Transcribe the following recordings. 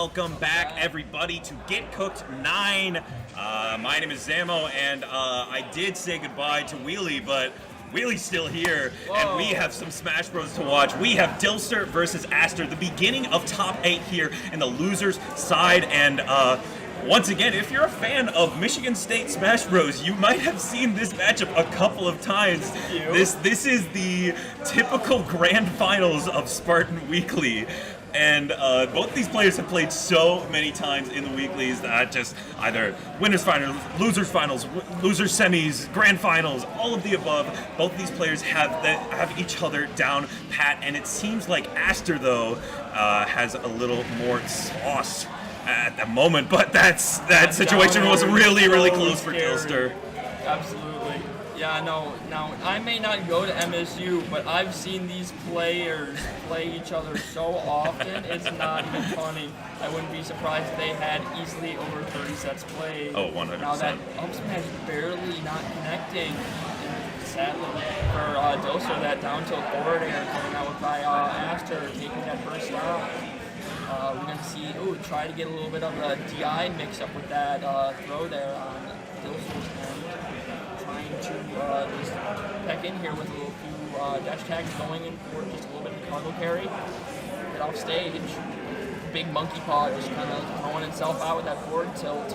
Welcome back, everybody, to Get Cooked 9. My name is Zamo, and I did say goodbye to Wheelie, but Wheelie's still here, and we have some Smash Bros. To watch. We have Dylster versus Aster, the beginning of top 8 here in the losers side, and once again, if you're a fan of Michigan State Smash Bros., you might have seen this matchup a couple of times. This is the typical grand finals of Spartan Weekly. And both these players have played so many times in the weeklies that just either winners finals, losers semis, grand finals, all of the above. Both these players have each other down pat, and it seems like Aster though has a little more sauce at the moment. But that situation was really close for Dylster. Absolutely. Yeah, no. Now, I may not go to MSU, but I've seen these players play each other so often, it's not even funny. I wouldn't be surprised if they had easily over 30 sets played. Oh, 100%. Now that up smash barely not connecting, and sadly for Dylster, that down tilt forward air coming out with by Aster taking that first out. We're going to see, try to get a little bit of a DI mix up with that throw there on Dylster's end. Trying to just peck in here with a little few dash tags going in for just a little bit of cargo carry. Get off stage. Big monkey paw just kind of throwing itself out with that forward tilt.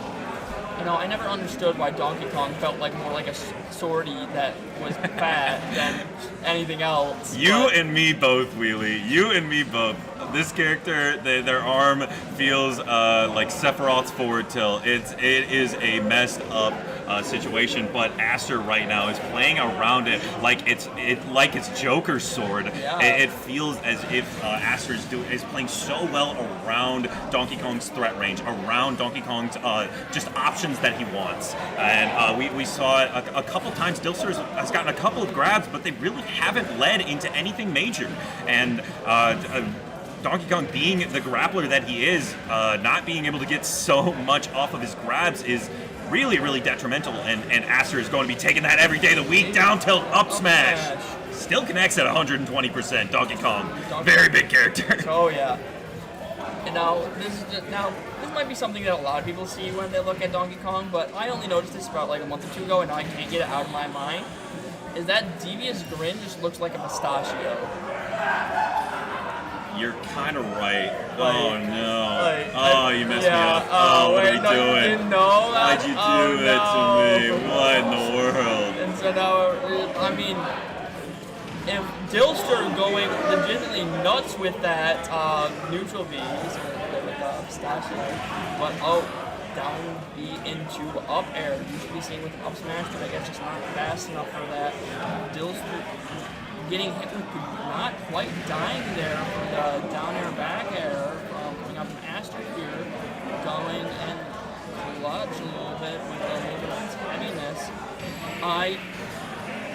You know, I never understood why Donkey Kong felt like more like a swordie that was fat than anything else. You and me both, Wheelie. You and me both. This character, their arm feels like Sephiroth's forward tilt. It is a messed up situation, but Aster right now is playing around it like it's Joker's sword. Yeah. It feels as if Aster is playing so well around Donkey Kong's threat range, around Donkey Kong's just options that he wants. And we saw it a couple times. Dylster has gotten a couple of grabs, but they really haven't led into anything major. And Donkey Kong, being the grappler that he is, not being able to get so much off of his grabs is really detrimental, and Aster is going to be taking that every day of the week. Down tilt, up smash. Still connects at 120%. Donkey Kong, very big character. Oh yeah. And now this might be something that a lot of people see when they look at Donkey Kong, but I only noticed this about like a month or two ago, and now I can't get it out of my mind. Is that devious grin just looks like a pistachio? You're kind of right. Oh no. You messed me up. What are we doing? You didn't know that? Why'd you do it to me? What in the world? And so now, I mean, if Dylster going legitimately nuts with that neutral B, with pistachio, but down B into up air, usually seen with an up smash, but I guess just not fast enough for that. Dylster getting hit with not quite dying there for the down air back air coming up from Aster here, going and clutch a little bit with a little bit of heaviness.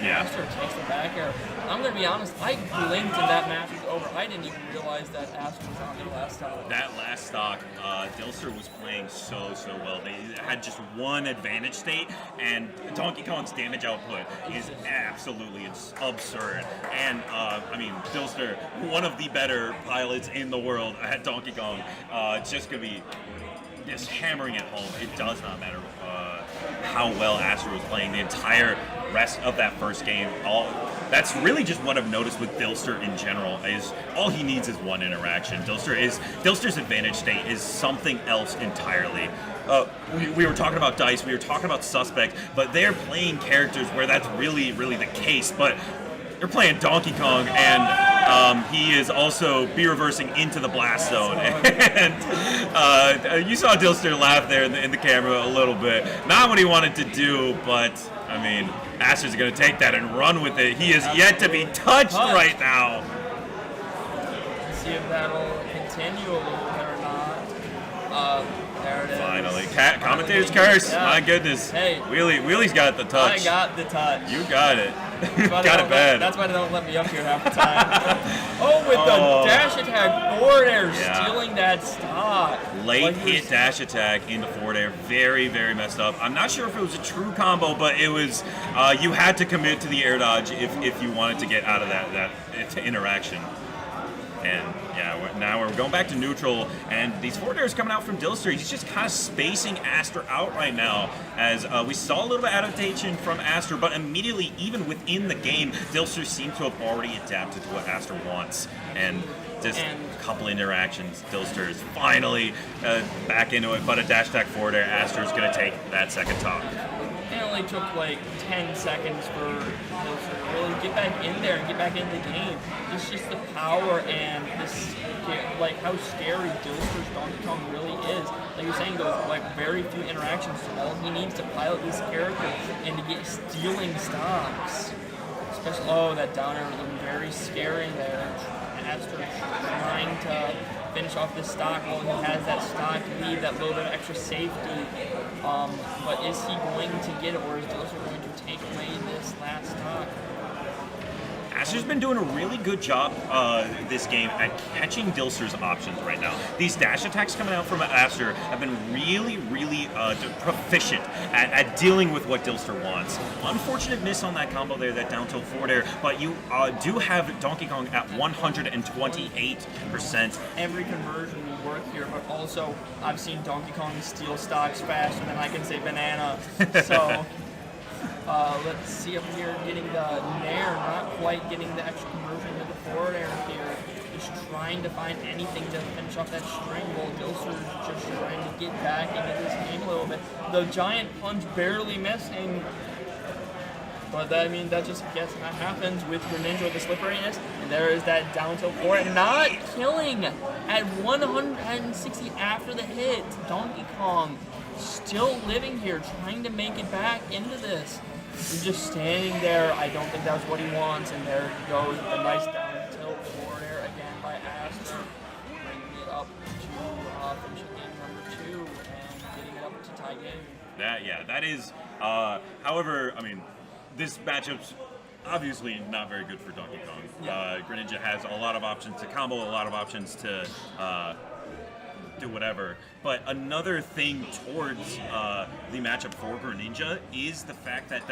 Aster takes the back air. I'm going to be honest, I blinked and that match was over. I didn't even realize that Aster was on their last stock. That last stock, Dylster was playing so well. They had just one advantage state, and Donkey Kong's damage output is absolutely absurd. And, I mean, Dylster, one of the better pilots in the world at Donkey Kong, just going to be just hammering it home. It does not matter how well Aster was playing the entire rest of that first game. That's really just what I've noticed with Dylster in general, is all he needs is one interaction. Dylster's advantage state is something else entirely. We were talking about Dice, we were talking about Suspect, but they're playing characters where that's really the case. But you're playing Donkey Kong, and he is also B-reversing into the blast zone. And you saw Dylster laugh there in the camera a little bit. Not what he wanted to do, but, I mean, Aster's going to take that and run with it. He is yet to be touched right now. Let's see if that'll continue a little bit or not. There it is. Finally. Commentator's curse. Yeah. My goodness. Hey. Wheelie's got the touch. I got the touch. You got it. Got it bad. That's why they don't let me up here half the time. The dash attack forward air, stealing that stock. Late hit dash attack into forward air. Very messed up. I'm not sure if it was a true combo, but it was, you had to commit to the air dodge if you wanted to get out of that interaction. And yeah, now we're going back to neutral, and these forward airs coming out from Dylster. He's just kind of spacing Aster out right now, as we saw a little bit of adaptation from Aster, but immediately, even within the game, Dylster seems to have already adapted to what Aster wants. And just a couple interactions, Dylster is finally back into it, but a dash attack forward air, Aster's going to take that second top. It only took like 10 seconds for Dylster to really get back in there and get back in the game. It's just the power and this, like how scary Dylster's Donkey Kong really is. Like you're saying, those like very few interactions. All he needs to pilot this character and to get stealing stocks. Especially, that downer looking very scary there. Aster trying to finish off this stock while he has that stock lead, that little bit of extra safety. But is he going to get it, or is Dylster going to take away this last stock? Aster's been doing a really good job this game at catching Dylster's options right now. These dash attacks coming out from Aster have been really, really proficient at dealing with what Dylster wants. Unfortunate miss on that combo there, that down tilt forward air, but you do have Donkey Kong at 128%. Every conversion will work here, but also I've seen Donkey Kong steal stocks faster than I can say banana. So. Let's see up here, getting the nair, not quite getting the extra conversion to the forward air here. Just trying to find anything to finish off that string while Dylster's just trying to get back into this game a little bit. The giant punch barely missing. But that just happens with Greninja with the slipperiness. And there is that down tilt forward, not killing at 160 after the hit. Donkey Kong still living here, trying to make it back into this. He's just standing there. I don't think that was what he wants. And there he goes with a nice down tilt forward air again by Aster, bringing it up to finishing game number 2 and getting it up to tie game. That is. However, this matchup's obviously not very good for Donkey Kong. Greninja has a lot of options to combo, a lot of options to do whatever. But another thing towards the matchup for Greninja is the fact that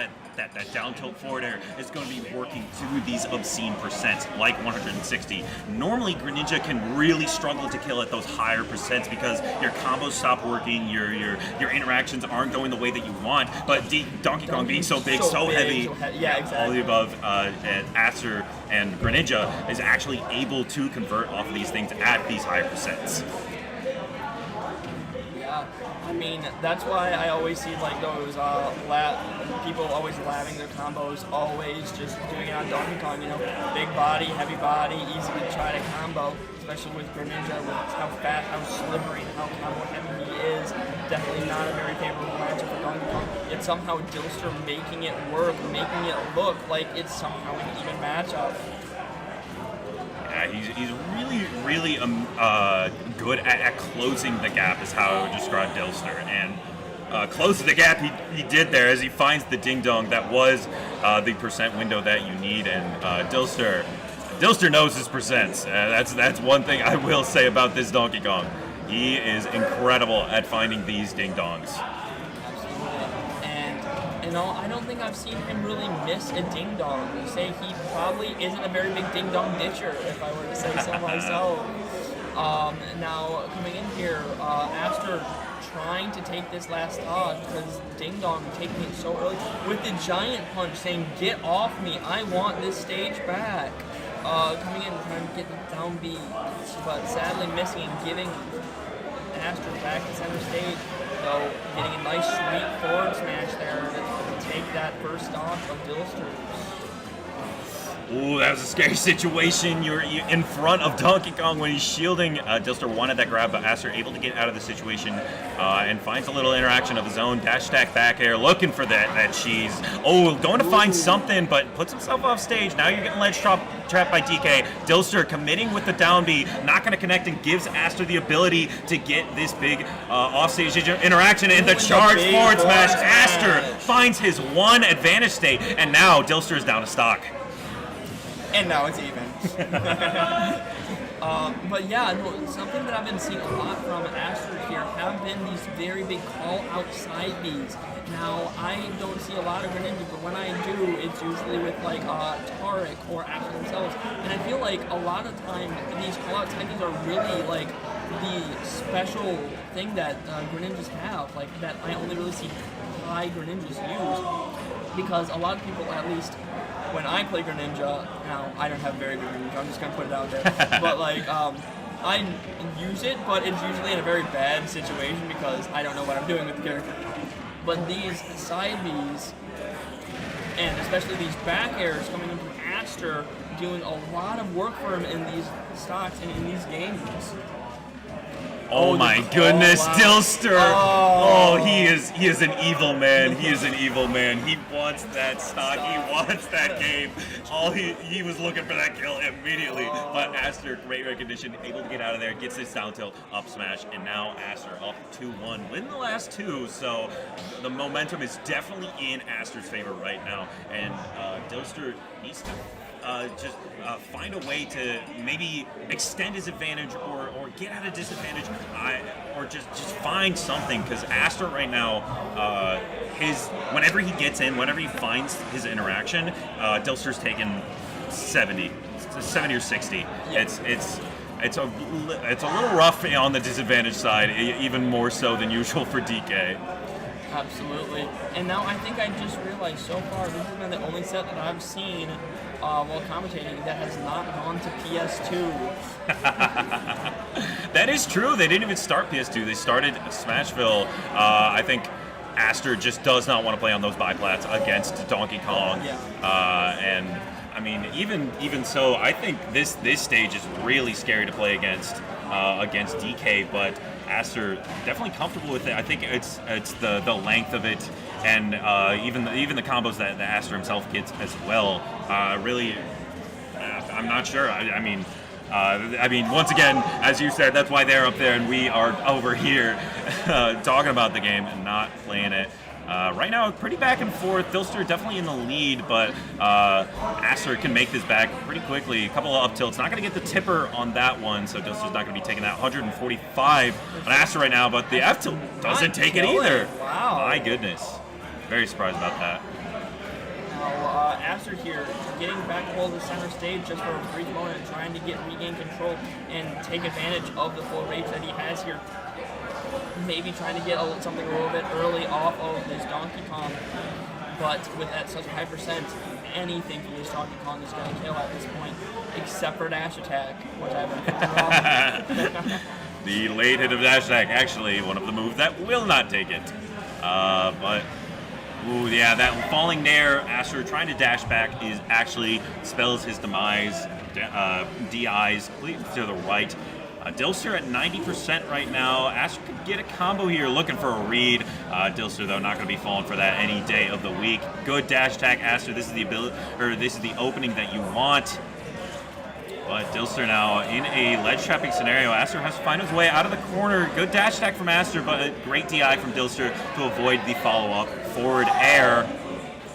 down tilt forward air is going to be working through these obscene percents, like 160. Normally, Greninja can really struggle to kill at those higher percents because your combos stop working, your interactions aren't going the way that you want. But Donkey Kong being so big, so heavy, all the above, and Aster and Greninja is actually able to convert off of these things at these higher percents. That's why I always see like those people always labbing their combos, always just doing it on Donkey Kong, big body, heavy body, easy to try to combo, especially with Greninja, with how fat, how slippery, and how combo heavy he is. Definitely not a very favorable matchup for Donkey Kong. Yet somehow Dylster making it work, making it look like it's somehow an even matchup. He's really, really good at closing the gap, is how I would describe Dylster. And close the gap he did there as he finds the ding-dong that was the percent window that you need. And Dylster knows his percents. That's one thing I will say about this Donkey Kong. He is incredible at finding these ding-dongs. I don't think I've seen him really miss a ding-dong. You say he probably isn't a very big ding-dong ditcher, if I were to say so myself. Now, coming in here, Aster trying to take this last toss because Ding-Dong taking it so early with the giant punch saying, "Get off me, I want this stage back." Coming in trying to get the down B, but sadly missing and giving Aster back to center stage. So getting a nice sweet forward smash there to take that first off of Dylster. Ooh, that was a scary situation. You're in front of Donkey Kong when he's shielding. Dylster wanted that grab, but Aster able to get out of the situation and finds a little interaction of his own. Dash stack back air, looking for that cheese. Oh, going to find something, but puts himself off stage. Now you're getting ledge trapped by DK. Dylster committing with the down B, not going to connect, and gives Aster the ability to get this big offstage interaction in the charge forward smash. Aster finds his one advantage state, and now Dylster is down to stock. And now it's even. But yeah, no, something that I've been seeing a lot from Aster here have been these very big call-out side Bs. Now, I don't see a lot of Greninja, but when I do, it's usually with like Taric or Aster themselves. And I feel like a lot of time these call-out side Bs are really like the special thing that Greninjas have, like that I only really see high Greninjas use. Because a lot of people, at least when I play Greninja, now I don't have very good Greninja, I'm just gonna put it out there. But like, I use it, but it's usually in a very bad situation because I don't know what I'm doing with the character. But these side Bs, and especially these back airs coming in from Aster, doing a lot of work for him in these stocks and in these games. Oh my goodness, wow. Dylster! Oh, he is an evil man. He is an evil man. He wants that stock. He wants that game. He was looking for that kill immediately. But Aster, great recognition, able to get out of there, gets his down tilt, up smash, and now Aster up 2-1. Win the last two, so the momentum is definitely in Aster's favor right now. And Dylster needs to just find a way to maybe extend his advantage or get at a disadvantage, or just find something, because Aster right now, whenever he gets in, whenever he finds his interaction, Dylster's taken 70 or 60. Yeah. It's a little rough on the disadvantage side, even more so than usual for DK. Absolutely. And now I think I just realized so far this has been the only set that I've seen while commentating that has not gone to PS2. That is true. They didn't even start PS2. They started Smashville. I think Aster just does not want to play on those biplats against Donkey Kong. Yeah. And I mean, even so, I think this stage is really scary to play against DK, but Aster definitely comfortable with it. I think it's the length of it, and even the combos that Aster himself gets as well. Really, I'm not sure. I mean, once again, as you said, that's why they're up there and we are over here talking about the game and not playing it. Right now, pretty back and forth. Dylster definitely in the lead, but Aster can make this back pretty quickly. A couple of up tilts. Not going to get the tipper on that one, so Dylster's not going to be taking that. 145 on Aster right now, but the F tilt doesn't take it either. Wow. My goodness. Very surprised about that. Now, Aster here, getting back hold of the center stage just for a brief moment and trying to regain control and take advantage of the full rage that he has here. Maybe trying to get something a little bit early off of this Donkey Kong, but with at such a high percent, anything from this Donkey Kong is going to kill at this point, except for dash attack, which I've been wrong. The late hit of dash attack, actually one of the moves that will not take it. But ooh, yeah, that falling there, Aster trying to dash back is actually spells his demise. DIs to the right. Dylster at 90% right now. Aster could get a combo here, looking for a read. Dylster, though, not going to be falling for that any day of the week. Good dash attack, Aster. This is the ability, or this is the opening that you want. But Dylster now in a ledge trapping scenario. Aster has to find his way out of the corner. Good dash attack from Aster, but a great DI from Dylster to avoid the follow-up forward air.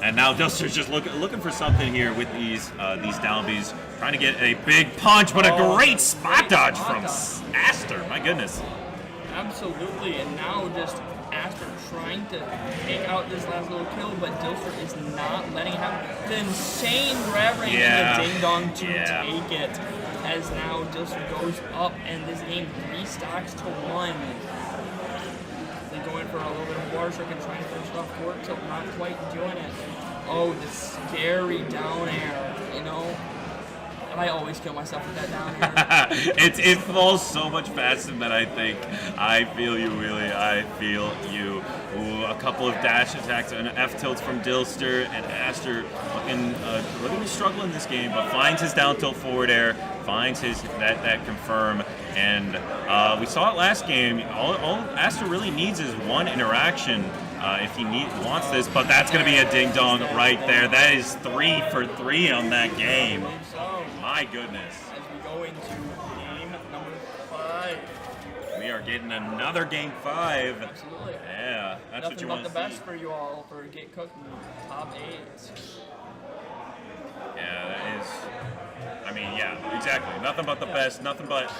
And now Dylster's just looking for something here with these down Bs. Trying to get a big punch, but a great spot dodge from Aster. My goodness. Absolutely, and now just Aster trying to take out this last little kill, but Dylster is not letting it happen. The insane grab range and the ding dong to take it, as now Dylster goes up and this game restocks to 1. They're going for a little bit of water trick and trying to finish it off forward tilt, not quite doing it. Oh, the scary down air, you know? I always kill myself with that down air. It falls so much faster than I think. I feel you, Wheelie. I feel you. Ooh, a couple of dash attacks and F tilts from Dylster, and Aster looking to struggle in this game, but finds his down tilt forward air, finds his that confirm, and we saw it last game. All Aster really needs is one interaction. If he wants this, but that's going to be a ding-dong right there. That is 3 for 3 on that game. My goodness. As we go into game number 5. We are getting another game 5. Absolutely. Yeah, that's Nothing what you but want to the see. best for you all for Get Cooked in top 8. Yeah, that is I mean, yeah, exactly. Nothing but the best. Nothing but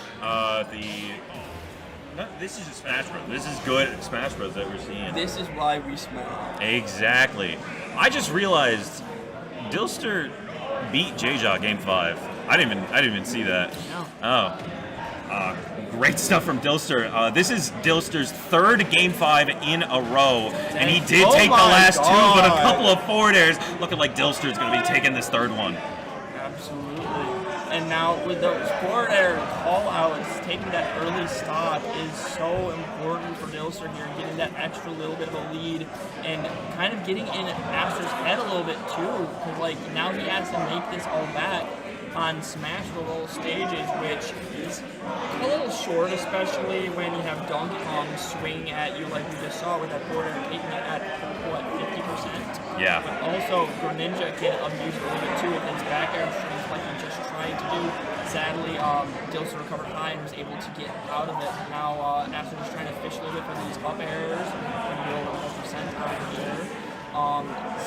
this is a Smash Bros. This is good Smash Bros. That we're seeing. This is why we smile. Exactly. I just realized Dylster beat J-Jaw Game 5. I didn't even see that. No. Oh. Great stuff from Dylster. This is Dylster's third Game 5 in a row, and he did take the last two, but a couple of forward airs. Looking like Dylster's going to be taking this third one. Absolutely. And now with those forward air call-outs, taking that early stop is so important for Dylster here, getting that extra little bit of a lead, and kind of getting in Aster's head a little bit too, because like now he has to make this all back on Smash Roll stages, which is a little short, especially when you have Donkey Kong swinging at you like we just saw with that forward air, taking it at, what, 50%? Yeah. But also, Greninja can abuse it a little bit too with his back air strings like he just tried to do. Sadly, Dylster recovered high and was able to get out of it. Now, Aster just trying to fish a little bit for these up airs and go 100% out of the air.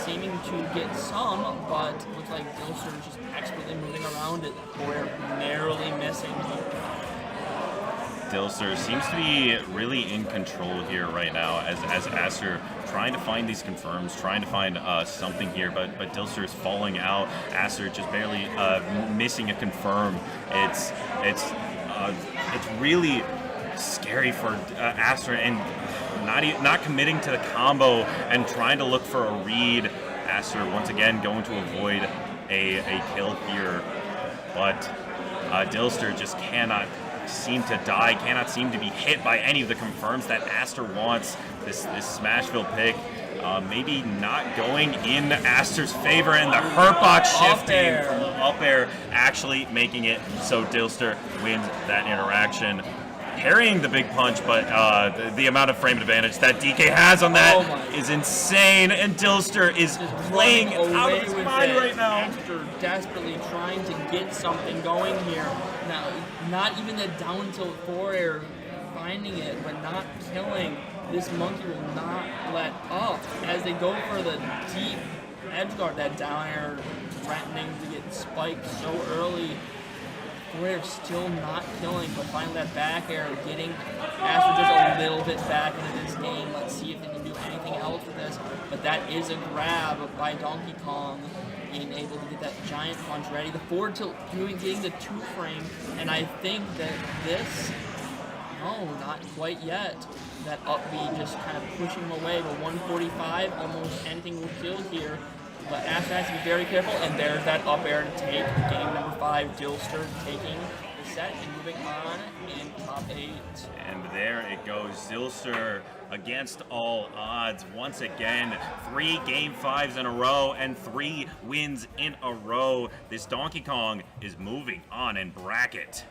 Seeming to get some, but looks like Dylster is just expertly moving around it. We're narrowly missing. Dylster seems to be really in control here right now as Aster trying to find these confirms, trying to find something here, but Dylster is falling out. Aster just barely missing a confirm. It's really scary for Aster and not committing to the combo and trying to look for a read. Aster once again going to avoid a kill here, but Dylster just cannot seem to die, cannot seem to be hit by any of the confirms that Aster wants. This Smashville pick maybe not going in Aster's favor, and the hurt box shifting from up air actually making it so Dylster wins that interaction. Parrying the big punch, but the amount of frame advantage that DK has on that is insane, and Dylster is playing out of his mind right now. Aster desperately trying to get something going here. Now, not even the down tilt forward air, finding it, but not killing. This monkey will not let up as they go for the deep edge guard, that down air threatening to get spiked so early. We're still not killing, but finding that back air, getting Aster just a little bit back into this game. Let's see if they can do anything else with this. But that is a grab by Donkey Kong, being able to get that giant punch ready. The forward tilt getting the 2-frame, and I think that this, no, not quite yet. That up B just kind of pushing him away, but 145, almost anything will kill here. But Aster has to be very careful, and there's that up air to take. Game number 5, Dylster taking the set and moving on in top 8. And there it goes, Dylster against all odds. Once again, 3 Game 5s in a row and 3 wins in a row. This Donkey Kong is moving on in bracket.